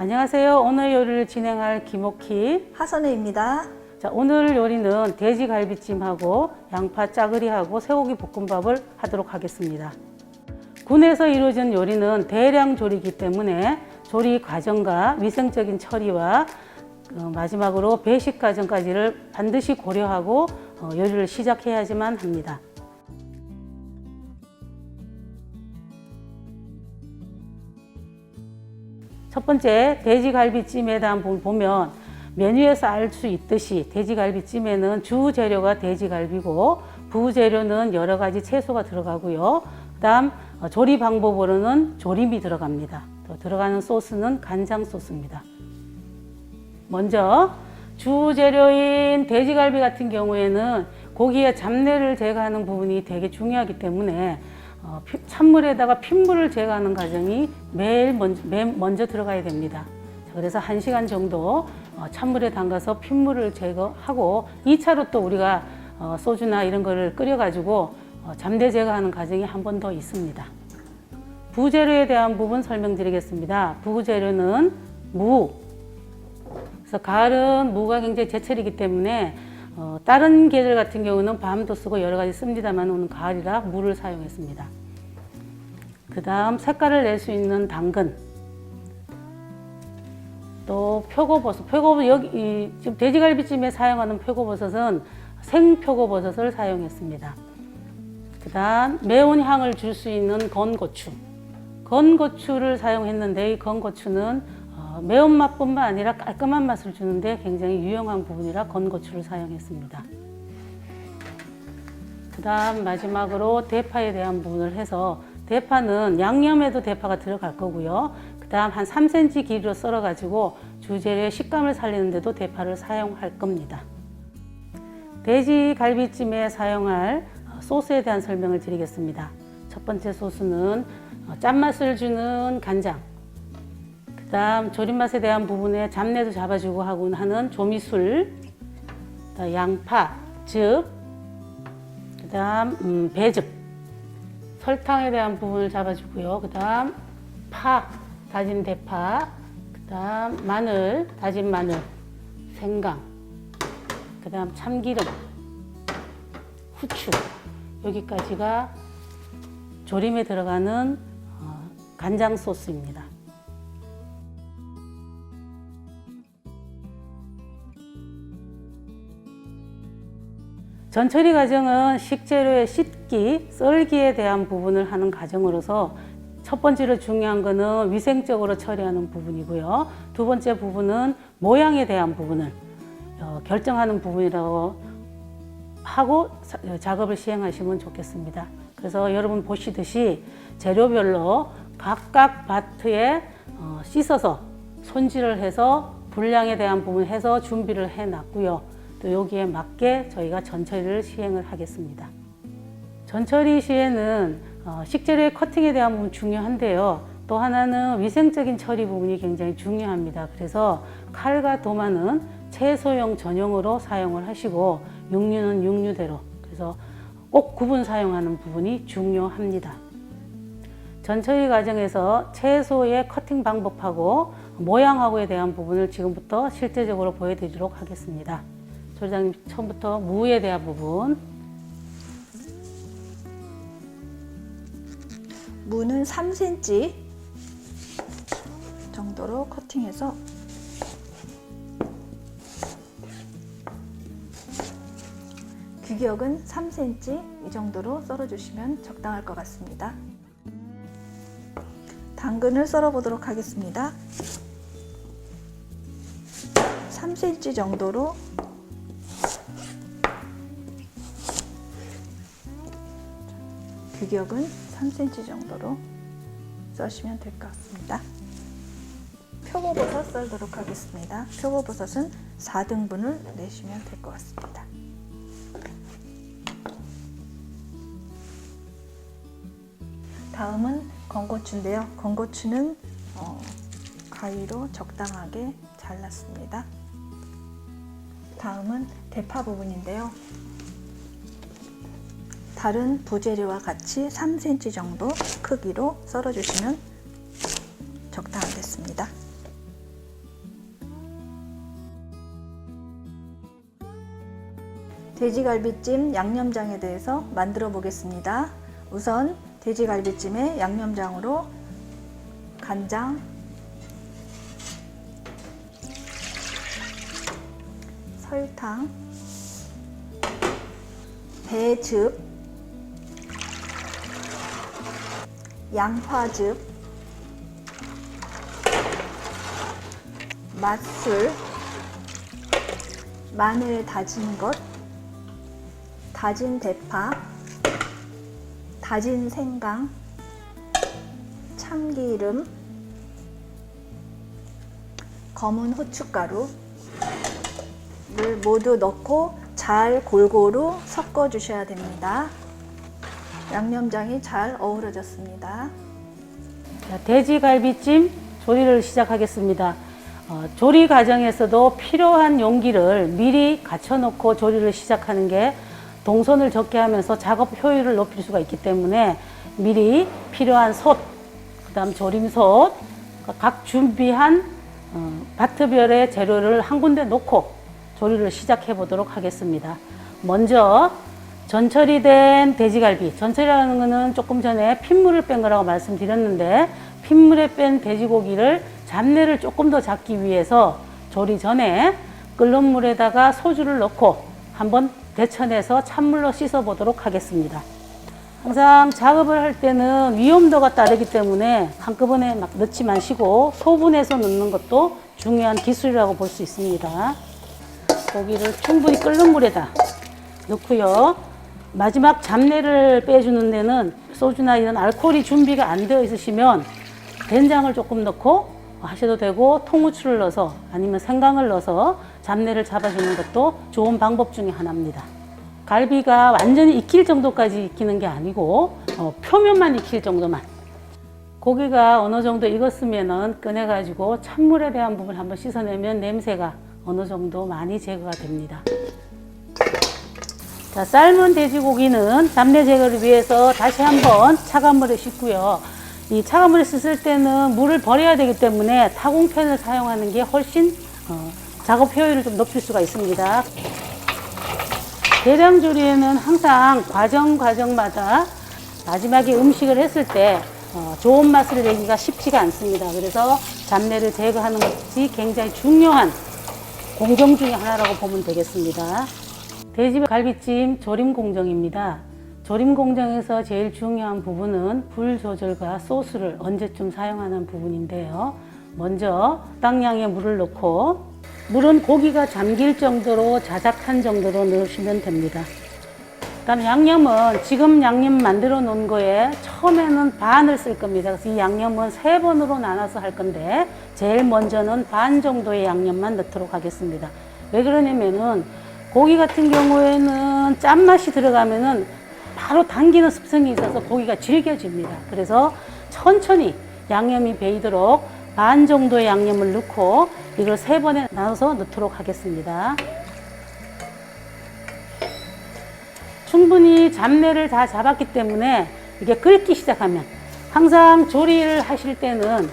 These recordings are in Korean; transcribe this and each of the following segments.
안녕하세요. 오늘 요리를 진행할 김옥희 하선혜입니다. 자, 오늘 요리는 돼지갈비찜하고 양파 짜글이하고 쇠고기 볶음밥을 하도록 하겠습니다. 군에서 이루어진 요리는 대량 조리이기 때문에 조리 과정과 위생적인 처리와 마지막으로 배식 과정까지를 반드시 고려하고 요리를 시작해야지만 합니다. 첫 번째, 돼지갈비찜에 대한 부분 보면 메뉴에서 알 수 있듯이 돼지갈비찜에는 주 재료가 돼지갈비고 부재료는 여러 가지 채소가 들어가고요. 그다음 조리 방법으로는 조림이 들어갑니다. 또 들어가는 소스는 간장 소스입니다. 먼저 주 재료인 돼지갈비 같은 경우에는 고기의 잡내를 제거하는 부분이 되게 중요하기 때문에 찬물에다가 핏물을 제거하는 과정이 맨 먼저 들어가야 됩니다. 그래서 1시간 정도 찬물에 담가서 핏물을 제거하고 2차로 또 우리가 소주나 이런 거를 끓여가지고 잡내 제거하는 과정이 한 번 더 있습니다. 부재료에 대한 부분 설명드리겠습니다. 부재료는 무. 그래서 가을은 무가 굉장히 제철이기 때문에 다른 계절 같은 경우는 밤도 쓰고 여러 가지 씁니다만 오늘 가을이라 무를 사용했습니다. 그 다음 색깔을 낼 수 있는 당근, 또 표고버섯. 여기 지금 돼지갈비찜에 사용하는 표고버섯은 생표고버섯을 사용했습니다. 그 다음 매운 향을 줄 수 있는 건고추. 건고추를 사용했는데 이 건고추는 매운맛뿐만 아니라 깔끔한 맛을 주는데 굉장히 유용한 부분이라 건고추를 사용했습니다. 그 다음 마지막으로 대파에 대한 부분을 해서 대파는 양념에도 대파가 들어갈 거고요. 그 다음 한 3cm 길이로 썰어 가지고 주재료의 식감을 살리는데도 대파를 사용할 겁니다. 돼지갈비찜에 사용할 소스에 대한 설명을 드리겠습니다. 첫 번째 소스는 짠맛을 주는 간장, 그 다음 조림맛에 대한 부분에 잡내도 잡아주고 하는 조미술, 양파, 즙, 그 다음 배즙, 설탕에 대한 부분을 잡아주고요. 그 다음 파, 다진 대파, 그 다음 마늘, 다진 마늘, 생강, 그 다음 참기름, 후추, 여기까지가 조림에 들어가는 간장 소스입니다. 전처리 과정은 식재료의 씻기, 썰기에 대한 부분을 하는 과정으로서 첫 번째로 중요한 것은 위생적으로 처리하는 부분이고요. 두 번째 부분은 모양에 대한 부분을 결정하는 부분이라고 하고 작업을 시행하시면 좋겠습니다. 그래서 여러분 보시듯이 재료별로 각각 바트에 씻어서 손질을 해서 분량에 대한 부분 해서 준비를 해 놨고요. 또 여기에 맞게 저희가 전처리를 시행을 하겠습니다. 전처리 시에는 식재료의 커팅에 대한 부분 중요한데요. 또 하나는 위생적인 처리 부분이 굉장히 중요합니다. 그래서 칼과 도마는 채소용 전용으로 사용을 하시고 육류는 육류대로, 그래서 꼭 구분 사용하는 부분이 중요합니다. 전처리 과정에서 채소의 커팅 방법하고 모양하고에 대한 부분을 지금부터 실제적으로 보여드리도록 하겠습니다. 조리장님, 처음부터 무에 대한 부분. 무는 3cm 정도로 커팅해서 규격은 3cm 이 정도로 썰어주시면 적당할 것 같습니다. 당근을 썰어 보도록 하겠습니다. 3cm 정도로 규격은 3cm 정도로 써시면 될 것 같습니다. 표고버섯 썰도록 하겠습니다. 표고버섯은 4등분을 내시면 될 것 같습니다. 다음은 건고추인데요. 건고추는 가위로 적당하게 잘랐습니다. 다음은 대파 부분인데요. 다른 부재료와 같이 3cm 정도 크기로 썰어주시면 적당하겠습니다. 돼지갈비찜 양념장에 대해서 만들어 보겠습니다. 우선 돼지갈비찜에 양념장으로 간장, 설탕, 배즙, 양파즙, 맛술, 마늘 다진 것, 다진 대파, 다진 생강, 참기름, 검은 후춧가루를 모두 넣고 잘 골고루 섞어 주셔야 됩니다. 양념장이 잘 어우러졌습니다. 자, 돼지갈비찜 조리를 시작하겠습니다. 조리 과정에서도 필요한 용기를 미리 갖춰놓고 조리를 시작하는 게 동선을 적게 하면서 작업 효율을 높일 수가 있기 때문에 미리 필요한 솥, 그 다음 조림솥, 각 준비한 바트별의 재료를 한 군데 놓고 조리를 시작해 보도록 하겠습니다. 먼저 전처리된 돼지갈비, 전처리라는 것은 조금 전에 핏물을 뺀 거라고 말씀드렸는데 핏물에 뺀 돼지고기를 잡내를 조금 더 잡기 위해서 조리 전에 끓는 물에다가 소주를 넣고 한번 데쳐내서 찬물로 씻어 보도록 하겠습니다. 항상 작업을 할 때는 위험도가 따르기 때문에 한꺼번에 막 넣지 마시고 소분해서 넣는 것도 중요한 기술이라고 볼 수 있습니다. 고기를 충분히 끓는 물에다 넣고요. 마지막 잡내를 빼주는 데는 소주나 이런 알코올이 준비가 안 되어 있으시면 된장을 조금 넣고 하셔도 되고 통후추를 넣어서 아니면 생강을 넣어서 잡내를 잡아주는 것도 좋은 방법 중에 하나입니다. 갈비가 완전히 익힐 정도까지 익히는 게 아니고 표면만 익힐 정도만. 고기가 어느 정도 익었으면 꺼내가지고 찬물에 대한 부분을 한번 씻어내면 냄새가 어느 정도 많이 제거가 됩니다. 자, 삶은 돼지고기는 잡내 제거를 위해서 다시 한번 차가운 물에 씻고요. 이 차가운 물에 씻을 때는 물을 버려야 되기 때문에 타공팬을 사용하는 게 훨씬 작업 효율을 좀 높일 수가 있습니다. 대량 조리에는 항상 과정마다 마지막에 음식을 했을 때 좋은 맛을 내기가 쉽지가 않습니다. 그래서 잡내를 제거하는 것이 굉장히 중요한 공정 중에 하나라고 보면 되겠습니다. 돼지갈비찜 조림 공정입니다. 조림 공정에서 제일 중요한 부분은 불 조절과 소스를 언제쯤 사용하는 부분인데요. 먼저 적당량의 물을 넣고 물은 고기가 잠길 정도로 자작한 정도로 넣으시면 됩니다. 그다음 양념은 지금 양념 만들어 놓은 거에 처음에는 반을 쓸 겁니다. 그래서 이 양념은 3번으로 나눠서 할 건데 제일 먼저는 반 정도의 양념만 넣도록 하겠습니다. 왜 그러냐면은 고기 같은 경우에는 짠맛이 들어가면은 바로 당기는 습성이 있어서 고기가 질겨집니다. 그래서 천천히 양념이 배이도록 반 정도의 양념을 넣고 이걸 3번에 나눠서 넣도록 하겠습니다. 충분히 잡내를 다 잡았기 때문에 이게 끓기 시작하면 항상 조리를 하실 때는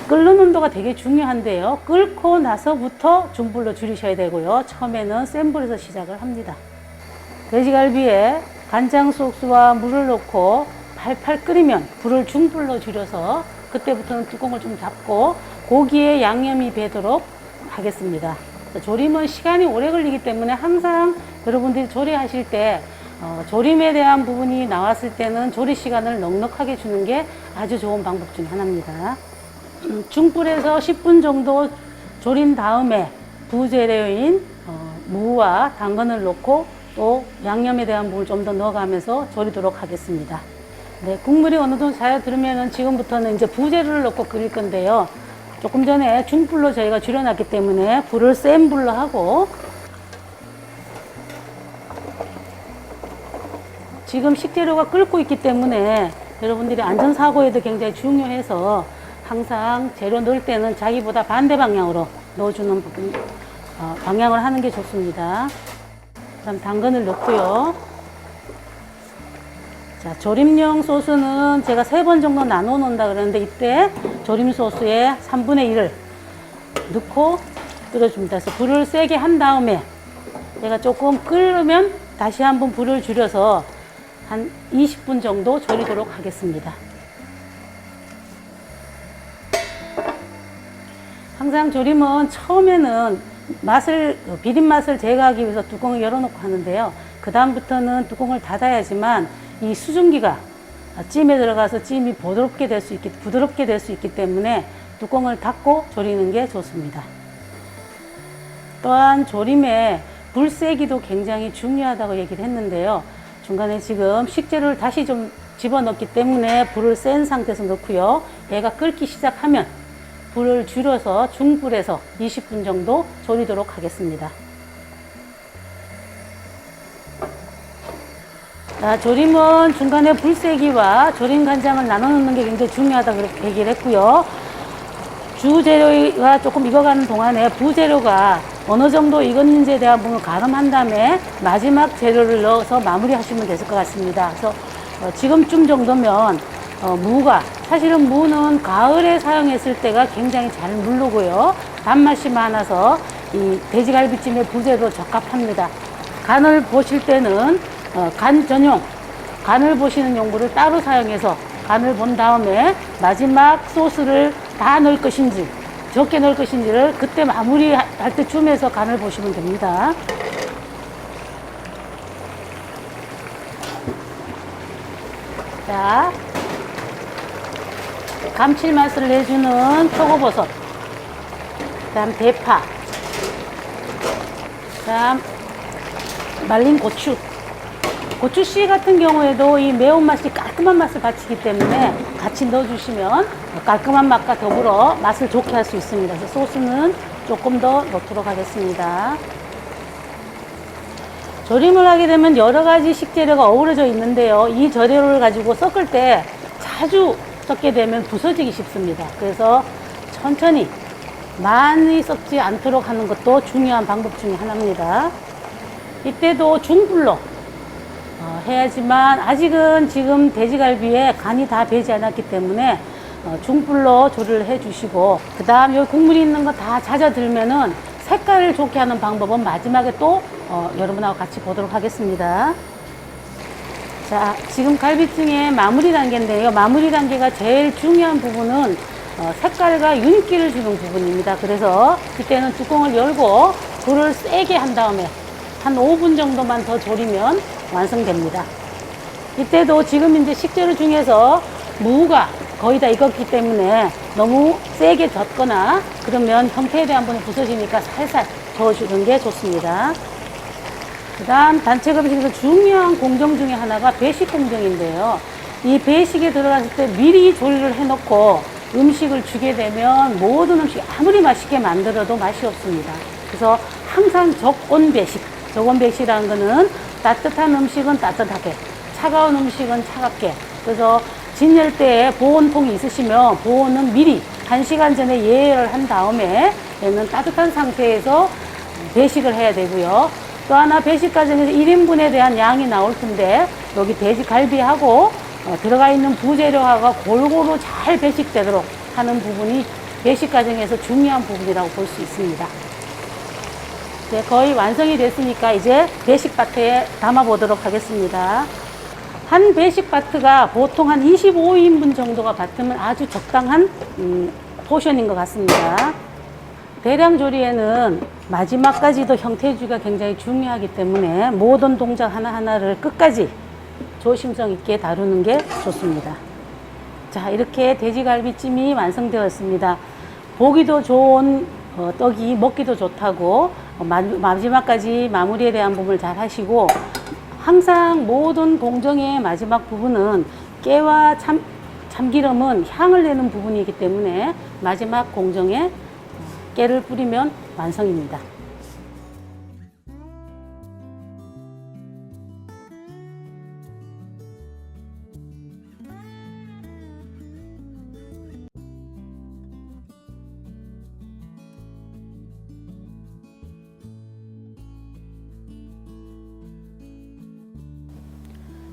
끓는 온도가 되게 중요한데요. 끓고 나서부터 중불로 줄이셔야 되고요. 처음에는 센 불에서 시작을 합니다. 돼지갈비에 간장 소스와 물을 넣고 팔팔 끓이면 불을 중불로 줄여서 그때부터는 뚜껑을 좀 닫고 고기에 양념이 배도록 하겠습니다. 조림은 시간이 오래 걸리기 때문에 항상 여러분들이 조리하실 때 조림에 대한 부분이 나왔을 때는 조리 시간을 넉넉하게 주는 게 아주 좋은 방법 중 하나입니다. 중불에서 10분 정도 졸인 다음에 부재료인 무와 당근을 넣고 또 양념에 대한 물을 좀 더 넣어가면서 졸이도록 하겠습니다. 네, 국물이 어느 정도 자여들으면 지금부터는 이제 부재료를 넣고 끓일 건데요. 조금 전에 중불로 저희가 줄여놨기 때문에 불을 센 불로 하고 지금 식재료가 끓고 있기 때문에 여러분들이 안전사고에도 굉장히 중요해서 항상 재료 넣을 때는 자기보다 반대 방향으로 넣어주는 부분, 방향을 하는 게 좋습니다. 그다음 당근을 넣고요. 자, 조림용 소스는 제가 3번 정도 나눠 놓는다 그랬는데 이때 조림 소스의 3분의 1을 넣고 끓여줍니다. 그래서 불을 세게 한 다음에 얘가 조금 끓으면 다시 한번 불을 줄여서 한 20분 정도 졸이도록 하겠습니다. 항상 조림은 처음에는 비린 맛을 제거하기 위해서 뚜껑을 열어놓고 하는데요. 그 다음부터는 뚜껑을 닫아야지만 이 수증기가 찜에 들어가서 찜이 부드럽게 될 수 있기 때문에 뚜껑을 닫고 조리는 게 좋습니다. 또한 조림에 불 세기도 굉장히 중요하다고 얘기를 했는데요. 중간에 지금 식재료를 다시 좀 집어넣기 때문에 불을 센 상태에서 넣고요. 얘가 끓기 시작하면 불을 줄여서 중불에서 20분 정도 조리도록 하겠습니다. 자, 조림은 중간에 불세기와 조림 간장을 나눠 넣는 게 굉장히 중요하다고 그렇게 얘기를 했고요. 주재료가 조금 익어가는 동안에 부재료가 어느 정도 익었는지에 대한 부분을 가름한 다음에 마지막 재료를 넣어서 마무리하시면 될 것 같습니다. 그래서 지금쯤 정도면 무가, 사실은 무는 가을에 사용했을 때가 굉장히 잘 무르고요. 단맛이 많아서 이 돼지갈비찜의 부재로 적합합니다. 간을 보실 때는 간 전용, 간을 보시는 용구를 따로 사용해서 간을 본 다음에 마지막 소스를 다 넣을 것인지 적게 넣을 것인지를 그때 마무리할 때쯤에서 간을 보시면 됩니다. 자, 감칠맛을 내주는 표고버섯, 그 다음 대파, 그 다음 말린 고추. 고추씨 같은 경우에도 이 매운맛이 깔끔한 맛을 바치기 때문에 같이 넣어주시면 깔끔한 맛과 더불어 맛을 좋게 할 수 있습니다. 그래서 소스는 조금 더 넣도록 하겠습니다. 조림을 하게 되면 여러 가지 식재료가 어우러져 있는데요. 이 재료를 가지고 섞을 때 자주 섞게 되면 부서지기 쉽습니다. 그래서 천천히 많이 섞지 않도록 하는 것도 중요한 방법 중에 하나입니다. 이때도 중불로 해야지만 아직은 지금 돼지갈비에 간이 다 배지 않았기 때문에 중불로 조리를 해 주시고, 그 다음 여기 국물이 있는 거 다 잦아들면은 색깔을 좋게 하는 방법은 마지막에 또 여러분하고 같이 보도록 하겠습니다. 자, 지금 갈비찜의 마무리 단계인데요. 마무리 단계가 제일 중요한 부분은 색깔과 윤기를 주는 부분입니다. 그래서 이때는 뚜껑을 열고 불을 세게 한 다음에 한 5분 정도만 더 졸이면 완성됩니다. 이때도 지금 이제 식재료 중에서 무가 거의 다 익었기 때문에 너무 세게 젓거나 그러면 형태에 대한 부분이 부서지니까 살살 저어주는 게 좋습니다. 그 다음 단체급식에서 중요한 공정 중에 하나가 배식 공정인데요. 이 배식에 들어갔을 때 미리 조리를 해놓고 음식을 주게 되면 모든 음식이 아무리 맛있게 만들어도 맛이 없습니다. 그래서 항상 적온 배식, 적온 배식이라는 거는 따뜻한 음식은 따뜻하게, 차가운 음식은 차갑게. 그래서 진열대에 보온통이 있으시면 보온은 미리 1시간 전에 예열을 한 다음에 얘는 따뜻한 상태에서 배식을 해야 되고요. 또 하나 배식 과정에서 1인분에 대한 양이 나올 텐데 여기 돼지갈비하고 들어가 있는 부재료하고 골고루 잘 배식되도록 하는 부분이 배식 과정에서 중요한 부분이라고 볼 수 있습니다. 이제 거의 완성이 됐으니까 이제 배식 바트에 담아 보도록 하겠습니다. 한 배식 바트가 보통 한 25인분 정도가 받으면 아주 적당한 포션인 것 같습니다. 대량 조리에는 마지막까지도 형태 유지가 굉장히 중요하기 때문에 모든 동작 하나하나를 끝까지 조심성 있게 다루는 게 좋습니다. 자, 이렇게 돼지갈비찜이 완성되었습니다. 보기도 좋은 떡이 먹기도 좋다고 마지막까지 마무리에 대한 부분을 잘 하시고, 항상 모든 공정의 마지막 부분은 깨와 참기름은 향을 내는 부분이기 때문에 마지막 공정에 깨를 뿌리면 완성입니다.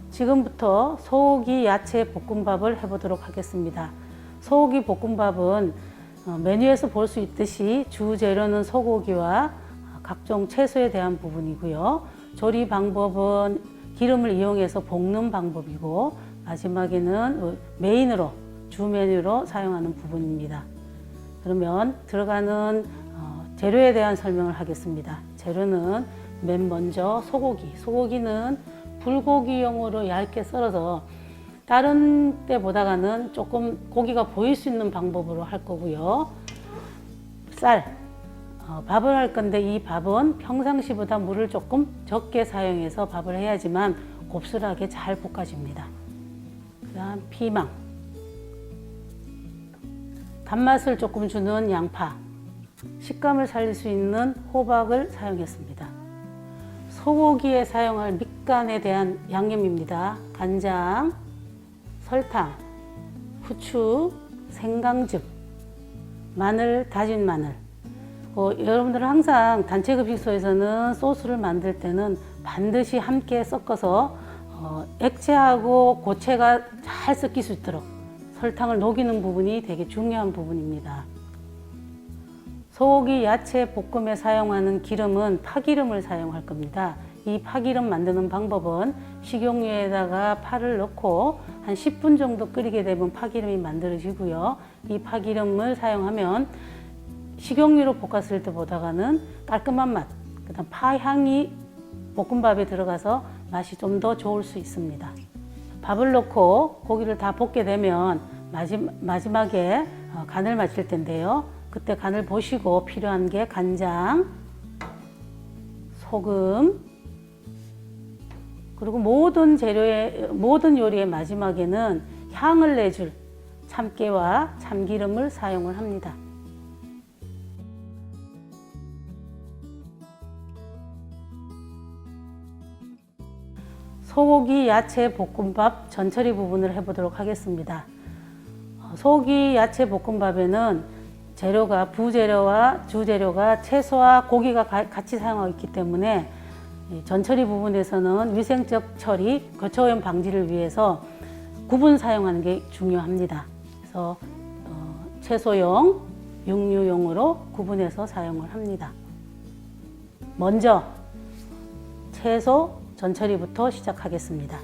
지금부터 소고기 야채 볶음밥을 해보도록 하겠습니다. 소고기 볶음밥은 메뉴에서 볼 수 있듯이 주 재료는 소고기와 각종 채소에 대한 부분이고요. 조리 방법은 기름을 이용해서 볶는 방법이고 마지막에는 메인으로 주 메뉴로 사용하는 부분입니다. 그러면 들어가는 재료에 대한 설명을 하겠습니다. 재료는 맨 먼저 소고기. 소고기는 불고기용으로 얇게 썰어서 다른 때보다는 조금 고기가 보일 수 있는 방법으로 할 거고요. 쌀. 밥을 할 건데 이 밥은 평상시보다 물을 조금 적게 사용해서 밥을 해야지만 곱슬하게 잘 볶아집니다. 그다음 피망. 단맛을 조금 주는 양파. 식감을 살릴 수 있는 호박을 사용했습니다. 소고기에 사용할 밑간에 대한 양념입니다. 간장, 설탕, 후추, 생강즙, 마늘, 다진 마늘. 여러분들은 항상 단체급식소에서는 소스를 만들 때는 반드시 함께 섞어서 액체하고 고체가 잘 섞일 수 있도록 설탕을 녹이는 부분이 되게 중요한 부분입니다. 소고기 야채 볶음에 사용하는 기름은 파기름을 사용할 겁니다. 이 파기름 만드는 방법은 식용유에다가 파를 넣고 한 10분 정도 끓이게 되면 파기름이 만들어지고요. 이 파기름을 사용하면 식용유로 볶았을 때보다는 깔끔한 맛, 그다음 파향이 볶음밥에 들어가서 맛이 좀 더 좋을 수 있습니다. 밥을 넣고 고기를 다 볶게 되면 마지막에 간을 맞출 텐데요. 그때 간을 보시고 필요한 게 간장, 소금, 그리고 모든 요리의 마지막에는 향을 내줄 참깨와 참기름을 사용을 합니다. 소고기 야채 볶음밥 전처리 부분을 해보도록 하겠습니다. 소고기 야채 볶음밥에는 재료가 부재료와 주재료가 채소와 고기가 같이 사용하고 있기 때문에 전처리 부분에서는 위생적 처리, 거처오염 방지를 위해서 구분 사용하는 게 중요합니다. 그래서 채소용, 육류용으로 구분해서 사용을 합니다. 먼저 채소 전처리부터 시작하겠습니다.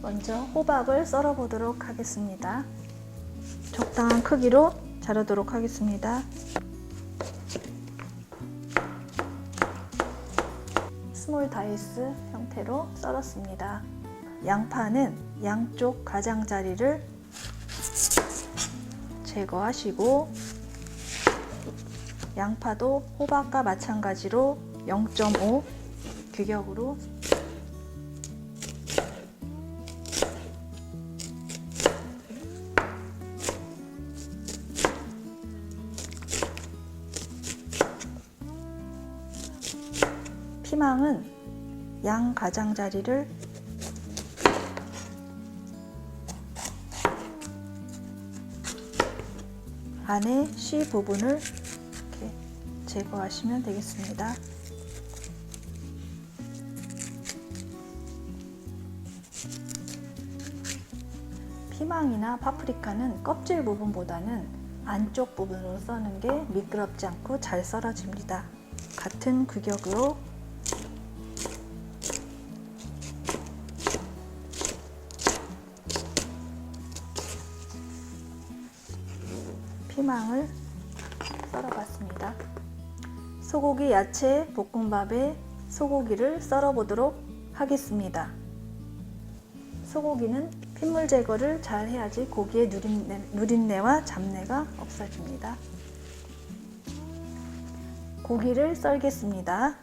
먼저 호박을 썰어 보도록 하겠습니다. 적당한 크기로 자르도록 하겠습니다. 스몰 다이스 형태로 썰었습니다. 양파는 양쪽 가장자리를 제거하시고 양파도 호박과 마찬가지로 0.5 규격으로 피망은 양 가장자리를 안에 씨 부분을 이렇게 제거하시면 되겠습니다. 피망이나 파프리카는 껍질 부분보다는 안쪽 부분으로 써는 게 미끄럽지 않고 잘 썰어집니다. 같은 규격으로 피망을 썰어봤습니다. 소고기 야채 볶음밥에 소고기를 썰어보도록 하겠습니다. 소고기는 핏물 제거를 잘 해야지 고기의 누린내와 잡내가 없어집니다. 고기를 썰겠습니다.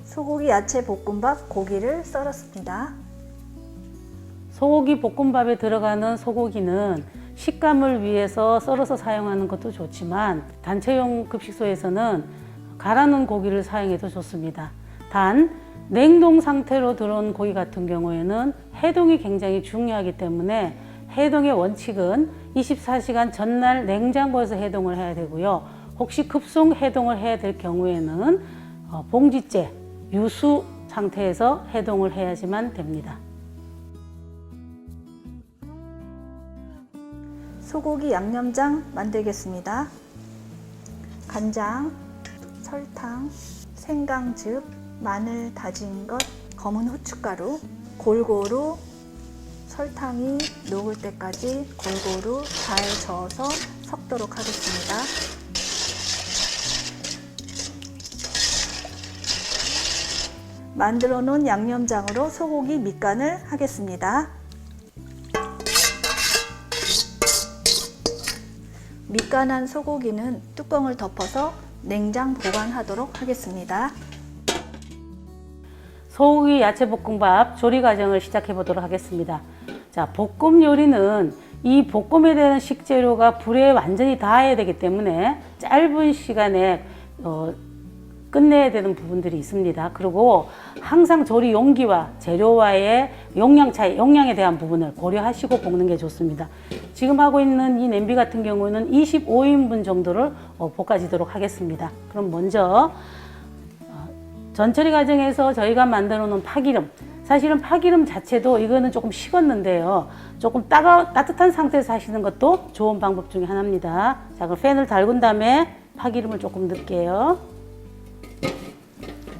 소고기 야채 볶음밥 고기를 썰었습니다. 소고기 볶음밥에 들어가는 소고기는 식감을 위해서 썰어서 사용하는 것도 좋지만 단체용 급식소에서는 갈아놓은 고기를 사용해도 좋습니다. 단 냉동 상태로 들어온 고기 같은 경우에는 해동이 굉장히 중요하기 때문에 해동의 원칙은 24시간 전날 냉장고에서 해동을 해야 되고요. 혹시 급속 해동을 해야 될 경우에는 봉지째, 유수 상태에서 해동을 해야지만 됩니다. 소고기 양념장 만들겠습니다. 간장, 설탕, 생강즙, 마늘 다진 것, 검은 후춧가루, 골고루 설탕이 녹을 때까지 골고루 잘 저어서 섞도록 하겠습니다. 만들어 놓은 양념장으로 소고기 밑간을 하겠습니다. 밑간한 소고기는 뚜껑을 덮어서 냉장 보관하도록 하겠습니다. 소고기 야채볶음밥 조리 과정을 시작해 보도록 하겠습니다. 자, 볶음 요리는 이 볶음에 되는 식재료가 불에 완전히 닿아야 되기 때문에 짧은 시간에 끝내야 되는 부분들이 있습니다. 그리고 항상 조리 용기와 재료와의 용량 차이, 용량에 대한 부분을 고려하시고 볶는 게 좋습니다. 지금 하고 있는 이 냄비 같은 경우는 25인분 정도를 볶아지도록 하겠습니다. 그럼 먼저 전처리 과정에서 저희가 만들어 놓은 파기름, 사실은 파기름 자체도 이거는 조금 식었는데요. 조금 따뜻한 상태에서 하시는 것도 좋은 방법 중에 하나입니다. 자, 그럼 팬을 달군 다음에 파기름을 조금 넣을게요.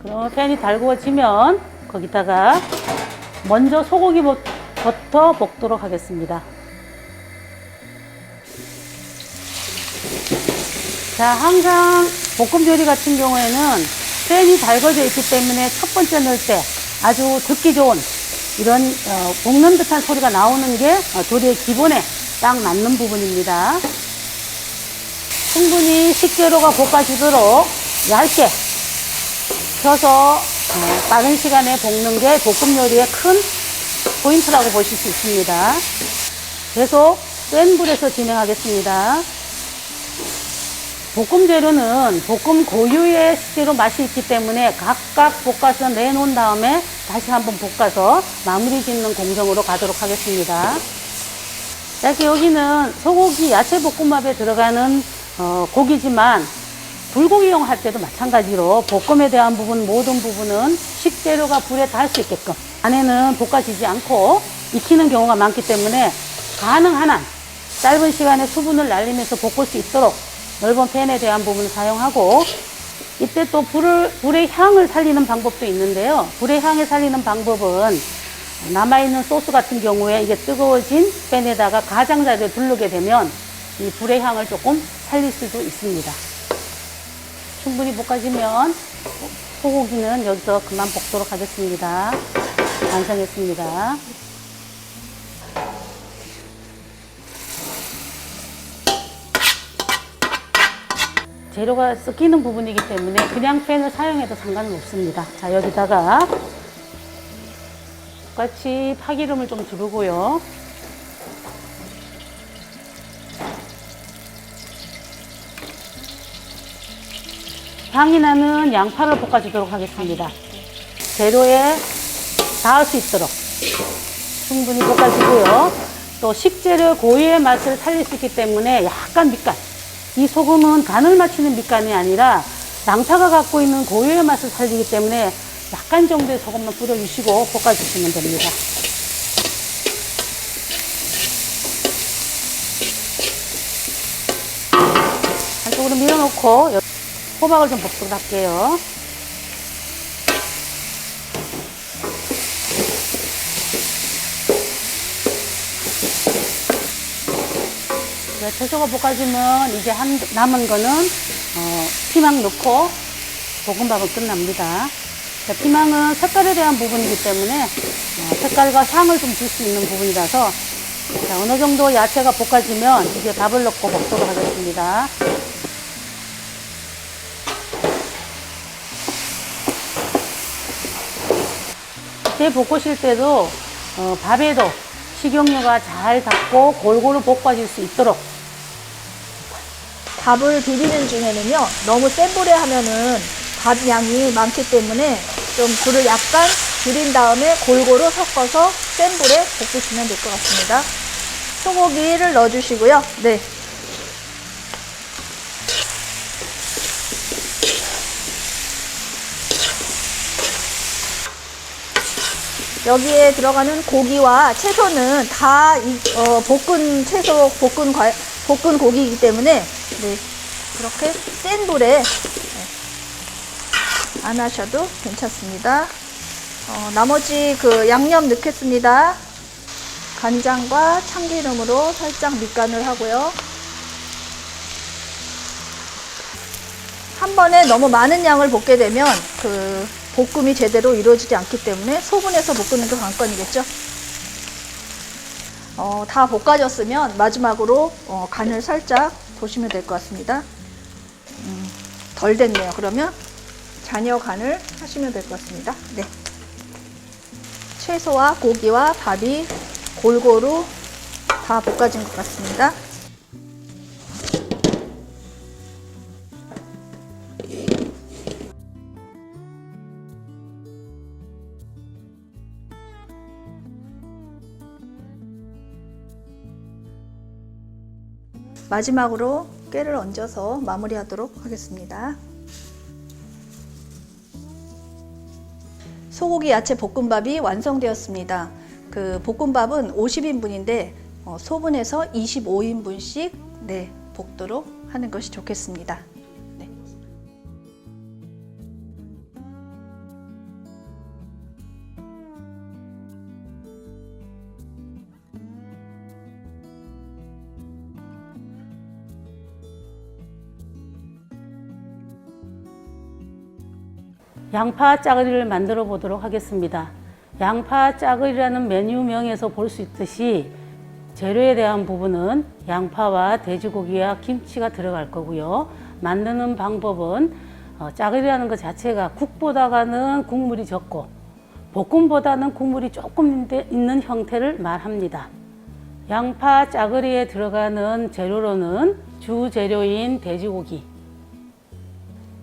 그럼 팬이 달구어지면 거기다가 먼저 소고기부터 볶도록 하겠습니다. 자, 항상 볶음 조리 같은 경우에는 팬이 달궈져 있기 때문에 첫 번째 넣을 때 아주 듣기 좋은 이런 볶는 듯한 소리가 나오는 게 조리의 기본에 딱 맞는 부분입니다. 충분히 식재료가 볶아지도록 얇게 펴서 빠른 시간에 볶는 게 볶음 요리의 큰 포인트라고 보실 수 있습니다. 계속 센 불에서 진행하겠습니다. 볶음 재료는 볶음 고유의 식재료 맛이 있기 때문에 각각 볶아서 내놓은 다음에 다시 한번 볶아서 마무리 짓는 공정으로 가도록 하겠습니다. 자, 이렇게 여기는 소고기 야채 볶음밥에 들어가는 고기지만 불고기용 할 때도 마찬가지로 볶음에 대한 부분, 모든 부분은 식재료가 불에 닿을 수 있게끔 안에는 볶아지지 않고 익히는 경우가 많기 때문에 가능한 한 짧은 시간에 수분을 날리면서 볶을 수 있도록 넓은 팬에 대한 부분을 사용하고, 이때 또 불의 향을 살리는 방법도 있는데요. 불의 향을 살리는 방법은 남아있는 소스 같은 경우에 이게 뜨거워진 팬에다가 가장자리를 두르게 되면 이 불의 향을 조금 살릴 수도 있습니다. 충분히 볶아지면 소고기는 여기서 그만 볶도록 하겠습니다. 완성했습니다. 재료가 섞이는 부분이기 때문에 그냥 팬을 사용해도 상관은 없습니다. 자, 여기다가 똑같이 파기름을 좀 두르고요. 향이 나는 양파를 볶아주도록 하겠습니다. 재료에 닿을 수 있도록 충분히 볶아주고요. 또 식재료 고유의 맛을 살릴 수 있기 때문에 약간 밑간, 이 소금은 간을 맞추는 밑간이 아니라 양파가 갖고 있는 고유의 맛을 살리기 때문에 약간 정도의 소금만 뿌려주시고 볶아주시면 됩니다. 한쪽으로 밀어놓고 호박을 좀 볶도록 할게요. 채소가 볶아지면 이제 남은 거는 피망 넣고 볶음밥은 끝납니다. 자, 피망은 색깔에 대한 부분이기 때문에 색깔과 향을 좀 줄 수 있는 부분이라서, 자, 어느 정도 야채가 볶아지면 이제 밥을 넣고 볶도록 하겠습니다. 이때 볶으실 때도 밥에도 식용유가 잘 닿고 골고루 볶아질 수 있도록, 밥을 비비는 중에는요, 너무 센 불에 하면은 밥 양이 많기 때문에 좀 불을 약간 줄인 다음에 골고루 섞어서 센 불에 볶으시면 될 것 같습니다. 소고기를 넣어주시고요. 네. 여기에 들어가는 고기와 채소는 다 볶은 채소, 볶은 고기이기 때문에 네, 그렇게 센 불에 안 하셔도 괜찮습니다. 나머지 그 양념 넣겠습니다. 간장과 참기름으로 살짝 밑간을 하고요. 한 번에 너무 많은 양을 볶게 되면 그 볶음이 제대로 이루어지지 않기 때문에 소분해서 볶는 게 관건이겠죠. 다 볶아졌으면 마지막으로 간을 살짝 보시면 될 것 같습니다. 덜 됐네요. 그러면 잔여 간을 하시면 될 것 같습니다. 네. 채소와 고기와 밥이 골고루 다 볶아진 것 같습니다. 마지막으로 깨를 얹어서 마무리하도록 하겠습니다. 소고기 야채 볶음밥이 완성되었습니다. 그 볶음밥은 50인분인데 소분해서 25인분씩 네, 볶도록 하는 것이 좋겠습니다. 네. 양파 짜글이를 만들어 보도록 하겠습니다. 양파 짜글이라는 메뉴명에서 볼 수 있듯이 재료에 대한 부분은 양파와 돼지고기와 김치가 들어갈 거고요. 만드는 방법은 짜글이라는 것 자체가 국보다는 국물이 적고 볶음보다는 국물이 조금 있는 형태를 말합니다. 양파 짜글이에 들어가는 재료로는 주 재료인 돼지고기,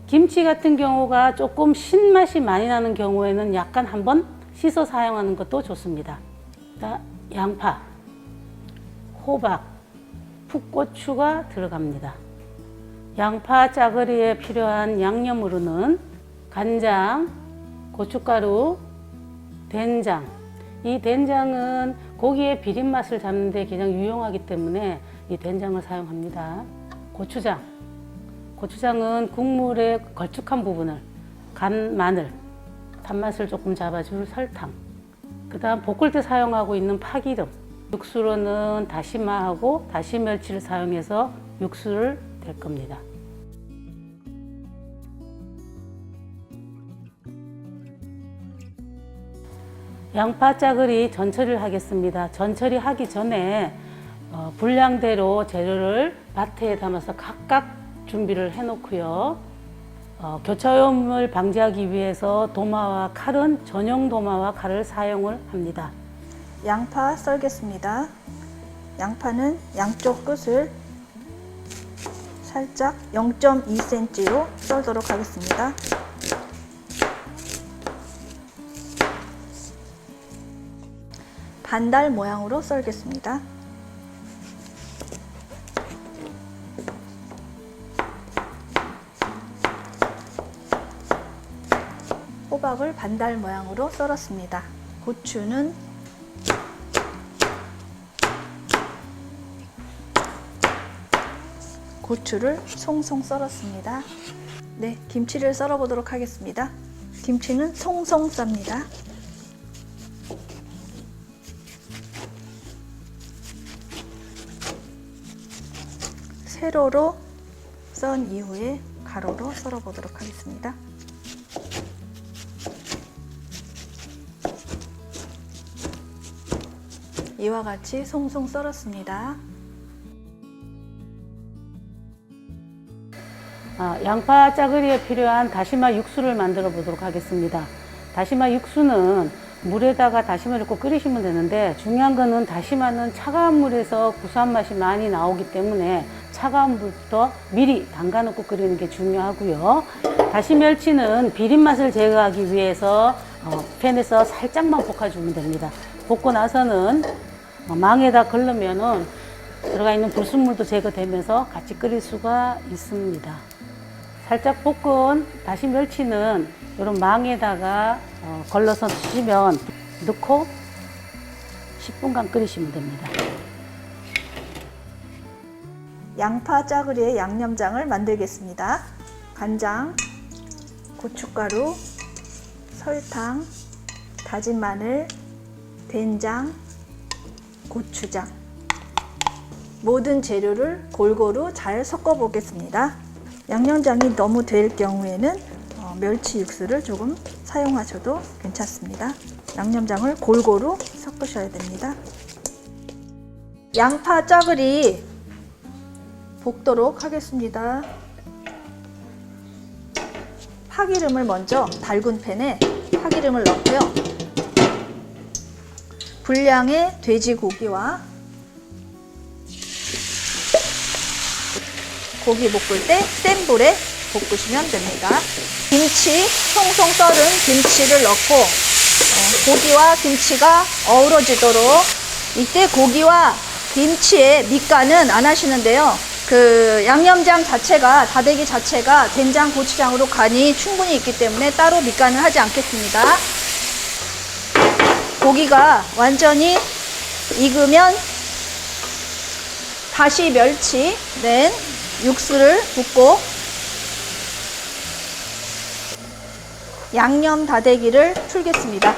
김치 같은 경우가 조금 신맛이 많이 나는 경우에는 약간 한번 씻어 사용하는 것도 좋습니다. 양파, 호박, 풋고추가 들어갑니다. 양파 짜글이에 필요한 양념으로는 간장, 고춧가루, 된장. 이 된장은 고기의 비린 맛을 잡는 데 가장 유용하기 때문에 이 된장을 사용합니다. 고추장. 고추장은 국물의 걸쭉한 부분을, 간, 마늘, 단맛을 조금 잡아줄 설탕, 그 다음 볶을 때 사용하고 있는 파기름, 육수로는 다시마하고 다시멸치를 사용해서 육수를 낼 겁니다. 양파 짜글이 전처리를 하겠습니다. 전처리 하기 전에 분량대로 재료를 바트에 담아서 각각 준비를 해놓고요. 교차오염을 방지하기 위해서 도마와 칼은 전용 도마와 칼을 사용을 합니다. 양파 썰겠습니다. 양파는 양쪽 끝을 살짝 0.2cm로 썰도록 하겠습니다. 반달 모양으로 썰겠습니다. 호박을 반달 모양으로 썰었습니다. 고추는 고추를 송송 썰었습니다. 네, 김치를 썰어 보도록 하겠습니다. 김치는 송송 쌉니다. 세로로 썬 이후에 가로로 썰어 보도록 하겠습니다. 이와 같이 송송 썰었습니다. 양파 짜글이에 필요한 다시마 육수를 만들어 보도록 하겠습니다. 다시마 육수는 물에다가 다시마를 넣고 끓이시면 되는데 중요한 거는 다시마는 차가운 물에서 구수한 맛이 많이 나오기 때문에 차가운 물부터 미리 담가 놓고 끓이는 게 중요하고요. 다시멸치는 비린 맛을 제거하기 위해서 팬에서 살짝만 볶아주면 됩니다. 볶고 나서는 망에다 걸르면은 들어가 있는 불순물도 제거되면서 같이 끓일 수가 있습니다. 살짝 볶은 다시 멸치는 이런 망에다가 걸러서 드시면 넣고 10분간 끓이시면 됩니다. 양파 짜글이의 양념장을 만들겠습니다. 간장, 고춧가루, 설탕, 다진 마늘, 된장, 고추장. 모든 재료를 골고루 잘 섞어 보겠습니다. 양념장이 너무 될 경우에는 멸치 육수를 조금 사용하셔도 괜찮습니다. 양념장을 골고루 섞으셔야 됩니다. 양파 짜글이 볶도록 하겠습니다. 파기름을 먼저 달군 팬에 파기름을 넣고요. 분량의 돼지고기와 고기 볶을 때 센 불에 볶으시면 됩니다. 김치, 송송 썰은 김치를 넣고 고기와 김치가 어우러지도록, 이때 고기와 김치의 밑간은 안 하시는데요. 그 양념장 자체가, 다대기 자체가 된장, 고추장으로 간이 충분히 있기 때문에 따로 밑간을 하지 않겠습니다. 고기가 완전히 익으면 다시 멸치 낸 육수를 붓고 양념 다대기를 풀겠습니다.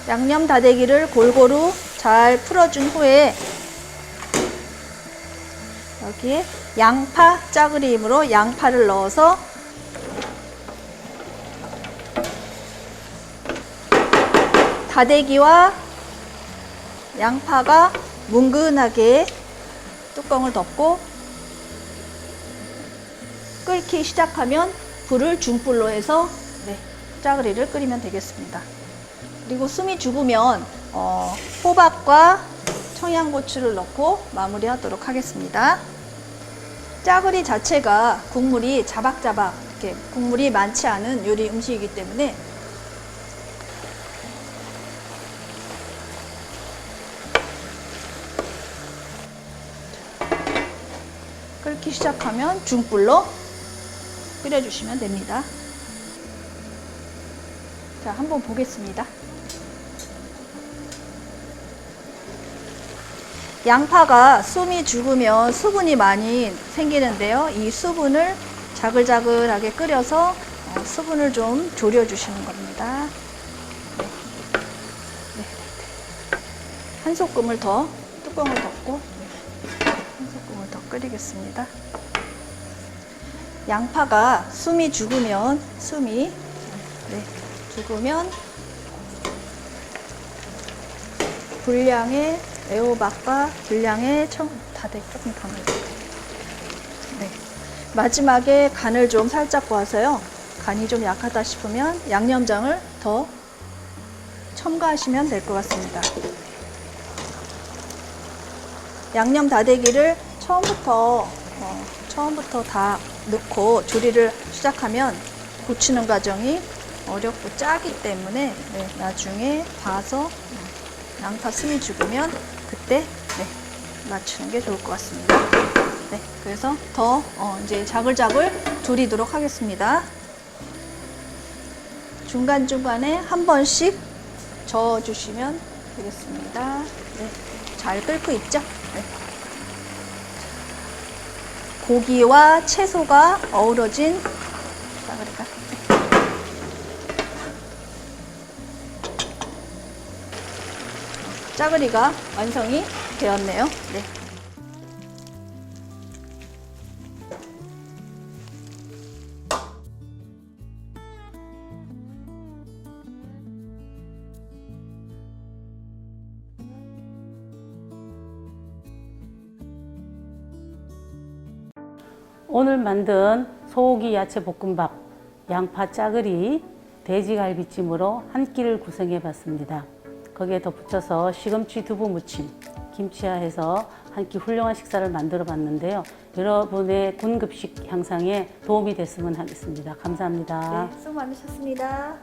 양념 다대기를 골고루 잘 풀어준 후에 여기에 양파 짜그리므로 양파를 넣어서 다대기와 양파가 뭉근하게 뚜껑을 덮고 끓기 시작하면 불을 중불로 해서 짜그리를 끓이면 되겠습니다. 그리고 숨이 죽으면 호박과 청양고추를 넣고 마무리하도록 하겠습니다. 짜그리 자체가 국물이 자박자박, 이렇게 국물이 많지 않은 요리 음식이기 때문에 끓기 시작하면 중불로 끓여주시면 됩니다. 자, 한번 보겠습니다. 양파가 숨이 죽으면 수분이 많이 생기는데요. 이 수분을 자글자글하게 끓여서 수분을 좀 졸여주시는 겁니다. 한 소끔을 더 뚜껑을 덮고 한 소끔을 더 끓이겠습니다. 양파가 숨이 죽으면 분량의 애호박과 분량의 다대기 조금 더 넣을게요. 마지막에 간을 좀 살짝 봐서요. 간이 좀 약하다 싶으면 양념장을 더 첨가하시면 될 것 같습니다. 양념 다대기를 처음부터 다 넣고 조리를 시작하면 고치는 과정이 어렵고 짜기 때문에 나중에 봐서 양파 숨이 죽으면 그때 맞추는 게 좋을 것 같습니다. 그래서 더 이제 자글자글 졸이도록 하겠습니다. 중간중간에 한 번씩 저어주시면 되겠습니다. 잘 끓고 있죠? 고기와 채소가 어우러진 짜글이가 짜글이가 완성이 되었네요. 오늘 만든 소고기 야채 볶음밥, 양파 짜글이, 돼지갈비찜으로 한 끼를 구성해 봤습니다. 거기에 덧붙여서 시금치 두부 무침, 김치와 해서 한 끼 훌륭한 식사를 만들어 봤는데요. 여러분의 군급식 향상에 도움이 됐으면 하겠습니다. 감사합니다. 수고 많으셨습니다.